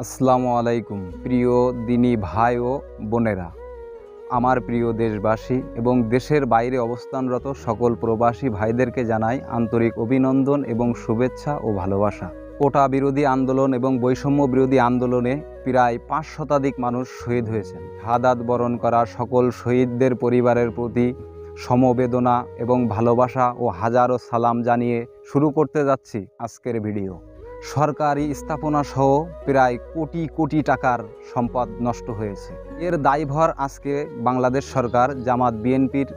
আসসালামু আলাইকুম প্রিয় দিনী ভাই ও বোনেরা, আমার প্রিয় দেশবাসী এবং দেশের বাইরে অবস্থানরত সকল প্রবাসী ভাইদেরকে জানাই আন্তরিক অভিনন্দন এবং শুভেচ্ছা ও ভালোবাসা। কোটা বিরোধী আন্দোলন এবং বৈষম্য বিরোধী আন্দোলনে প্রায় 5 শতাধিক মানুষ শহীদ হয়েছেন। শাহাদাত বরণ করা সকল শহীদদের পরিবারের প্রতি সমবেদনা এবং ভালোবাসা ও হাজারো সালাম জানিয়ে শুরু করতে যাচ্ছি আজকের ভিডিও। সরকারি স্থাপনা সহ প্রায় কোটি কোটি টাকার সম্পদ নষ্ট হয়েছে। এর দায়ভার আজকে বাংলাদেশ সরকার জামাত বিএনপির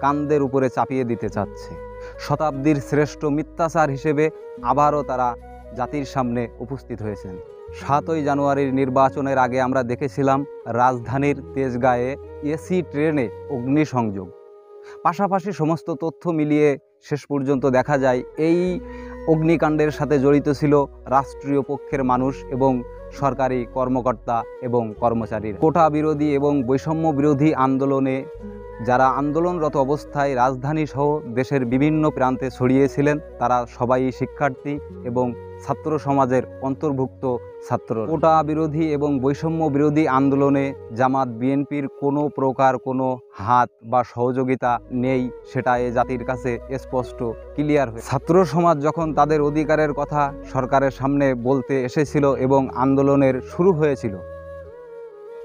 কাঁধের উপরে চাপিয়ে দিতে চাচ্ছে। শতাব্দীর শ্রেষ্ঠ মিথ্যাচার হিসেবে আবারও তারা জাতির সামনে উপস্থিত হয়েছেন। 7ই জানুয়ারির নির্বাচনের আগে আমরা দেখেছিলাম রাজধানীর তেজগাঁয়ে এসি ট্রেনে অগ্নিসংযোগ। পাশাপাশি সমস্ত তথ্য মিলিয়ে শেষ পর্যন্ত দেখা যায় এই অগ্নিকাণ্ডের সাথে জড়িত ছিল রাষ্ট্রীয় পক্ষের মানুষ এবং সরকারি কর্মকর্তা এবং কর্মচারীরা। কোটা বিরোধী এবং বৈষম্য বিরোধী আন্দোলনে যারা আন্দোলনরত অবস্থায় রাজধানী সহ দেশের বিভিন্ন প্রান্তে ছড়িয়েছিলেন তারা সবাই শিক্ষার্থী এবং ছাত্র সমাজের অন্তর্ভুক্ত ছাত্র। কোটা বিরোধী এবং বৈষম্য বিরোধী আন্দোলনে জামাত বিএনপির কোনো প্রকার কোনো হাত বা সহযোগিতা নেই, সেটা এ জাতির কাছে স্পষ্ট ক্লিয়ার হয়ে। ছাত্র সমাজ যখন তাদের অধিকারের কথা সরকারের সামনে বলতে এসেছিল এবং আন্দোলনের শুরু হয়েছিল,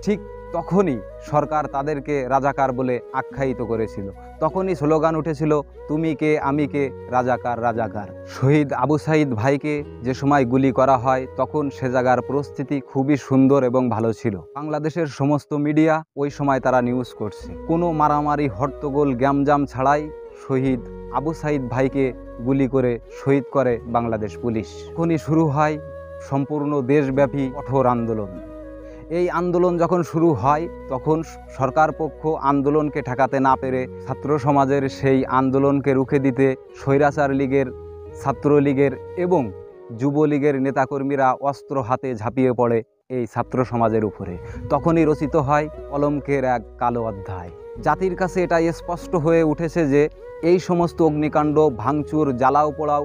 ঠিক তখনই সরকার তাদেরকে রাজাকার বলে আখ্যায়িত করেছিল। তখনই স্লোগান উঠেছিল, তুমি কে আমি কে, রাজাকার রাজাকার। শহীদ আবু সাঈদ ভাইকে যে সময় গুলি করা হয় তখন সে জায়গার পরিস্থিতি খুবই সুন্দর এবং ভালো ছিল। বাংলাদেশের সমস্ত মিডিয়া ওই সময় তারা নিউজ করছে, কোনো মারামারি হট্টগোল গ্যামজাম ছাড়াই শহীদ আবু সাঈদ ভাইকে গুলি করে শহীদ করে বাংলাদেশ পুলিশ। তখনই শুরু হয় সম্পূর্ণ দেশব্যাপী কঠোর আন্দোলন। এই আন্দোলন যখন শুরু হয় তখন সরকার পক্ষ আন্দোলনকে ঠেকাতে না পেরে ছাত্র সমাজের সেই আন্দোলনকে রুখে দিতে স্বৈরাচার লীগের, ছাত্রলীগের এবং যুবলীগের নেতাকর্মীরা অস্ত্র হাতে ঝাঁপিয়ে পড়ে এই ছাত্র সমাজের উপরে। তখনই রচিত হয় কলঙ্কের এক কালো অধ্যায়। জাতির কাছে এটা স্পষ্ট হয়ে উঠেছে যে এই সমস্ত অগ্নিকাণ্ড, ভাঙচুর, জ্বালাও পোড়াও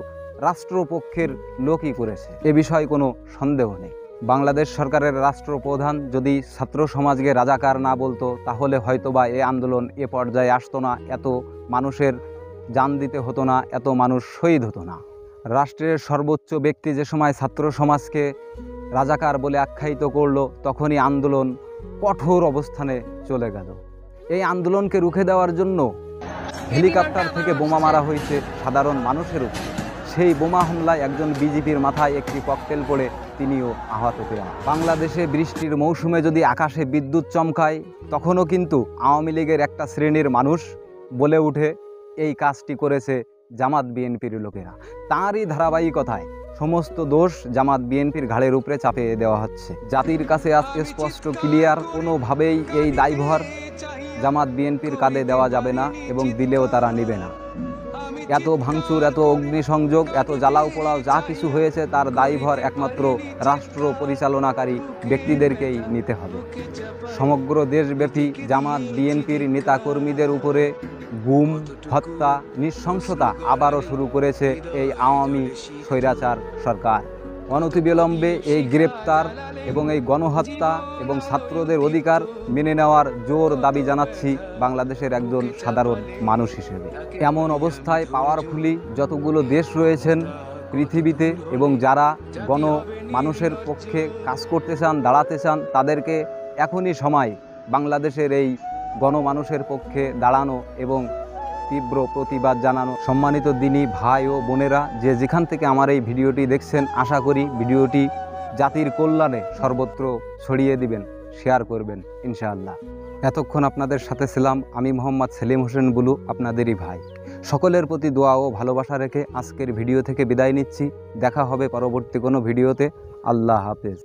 রাষ্ট্রপক্ষের লোকই করেছে, এ বিষয়ে কোনো সন্দেহ নেই। বাংলাদেশ সরকারের রাষ্ট্রপ্রধান যদি ছাত্র সমাজকে রাজাকার না বলতো তাহলে হয়তোবা এই আন্দোলন এ পর্যায়ে আসতো না, এত মানুষের জান দিতে হতো না, এত মানুষ শহীদ হতো না। রাষ্ট্রের সর্বোচ্চ ব্যক্তি যে সময় ছাত্র সমাজকে রাজাকার বলে আখ্যায়িত করলো তখনই আন্দোলন কঠোর অবস্থানে চলে গেল। এই আন্দোলনকে রুখে দেওয়ার জন্য হেলিকপ্টার থেকে বোমা মারা হয়েছে সাধারণ মানুষের উপর। সেই বোমা হামলায় একজন বিজেপির মাথায় একটি ককটেল পড়ে তিনিও আহত হন। বাংলাদেশে বৃষ্টির মৌসুমে যদি আকাশে বিদ্যুৎ চমকায় তখনও কিন্তু আওয়ামী লীগের একটা শ্রেণীর মানুষ বলে উঠে এই কাজটি করেছে জামাত বিএনপির লোকেরা। তাঁরই ধারাবাহিকতায় সমস্ত দোষ জামাত বিএনপির ঘাড়ের উপরে চাপিয়ে দেওয়া হচ্ছে। জাতির কাছে আজকে স্পষ্ট ক্লিয়ার, কোনোভাবেই এই দায়ভার জামাত বিএনপির কাঁধে দেওয়া যাবে না এবং দিলেও তারা নেবে না। এত ভাঙচুর, এত অগ্নিসংযোগ, এত জ্বালাও পোড়াও যা কিছু হয়েছে তার দায়ভার একমাত্র রাষ্ট্র পরিচালনাকারী ব্যক্তিদেরকেই নিতে হবে। সমগ্র দেশব্যাপী জামাত বিএনপির নেতাকর্মীদের উপরে গুম, হত্যা, নৃশংসতা আবারও শুরু করেছে এই আওয়ামী স্বৈরাচার সরকার। অনতিবিলম্বে এই গ্রেপ্তার এবং এই গণহত্যা এবং ছাত্রদের অধিকার মেনে নেওয়ার জোর দাবি জানাচ্ছি বাংলাদেশের একজন সাধারণ মানুষ হিসেবে। এমন অবস্থায় পাওয়ারফুলি যতগুলো দেশ রয়েছেন পৃথিবীতে এবং যারা মানুষের পক্ষে কাজ করতে চান, দাঁড়াতে চান, তাদেরকে এখনই সময় বাংলাদেশের এই গণমানুষের পক্ষে দাঁড়ানো এবং তীব্র প্রতিবাদ জানানো। সম্মানিত দিনী ভাই ও বোনেরা, যে যেখান থেকে আমার এই ভিডিওটি দেখছেন, আশা করি ভিডিওটি জাতির কল্যাণে সর্বত্র ছড়িয়ে দিবেন, শেয়ার করবেন ইনশাআল্লাহ। এতক্ষণ আপনাদের সাথে ছিলাম আমি মোহাম্মদ সেলিম হোসেন বুলু, আপনাদেরই ভাই। সকলের প্রতি দোয়া ও ভালোবাসা রেখে আজকের ভিডিও থেকে বিদায় নিচ্ছি। দেখা হবে পরবর্তী কোনো ভিডিওতে। আল্লাহ হাফেজ।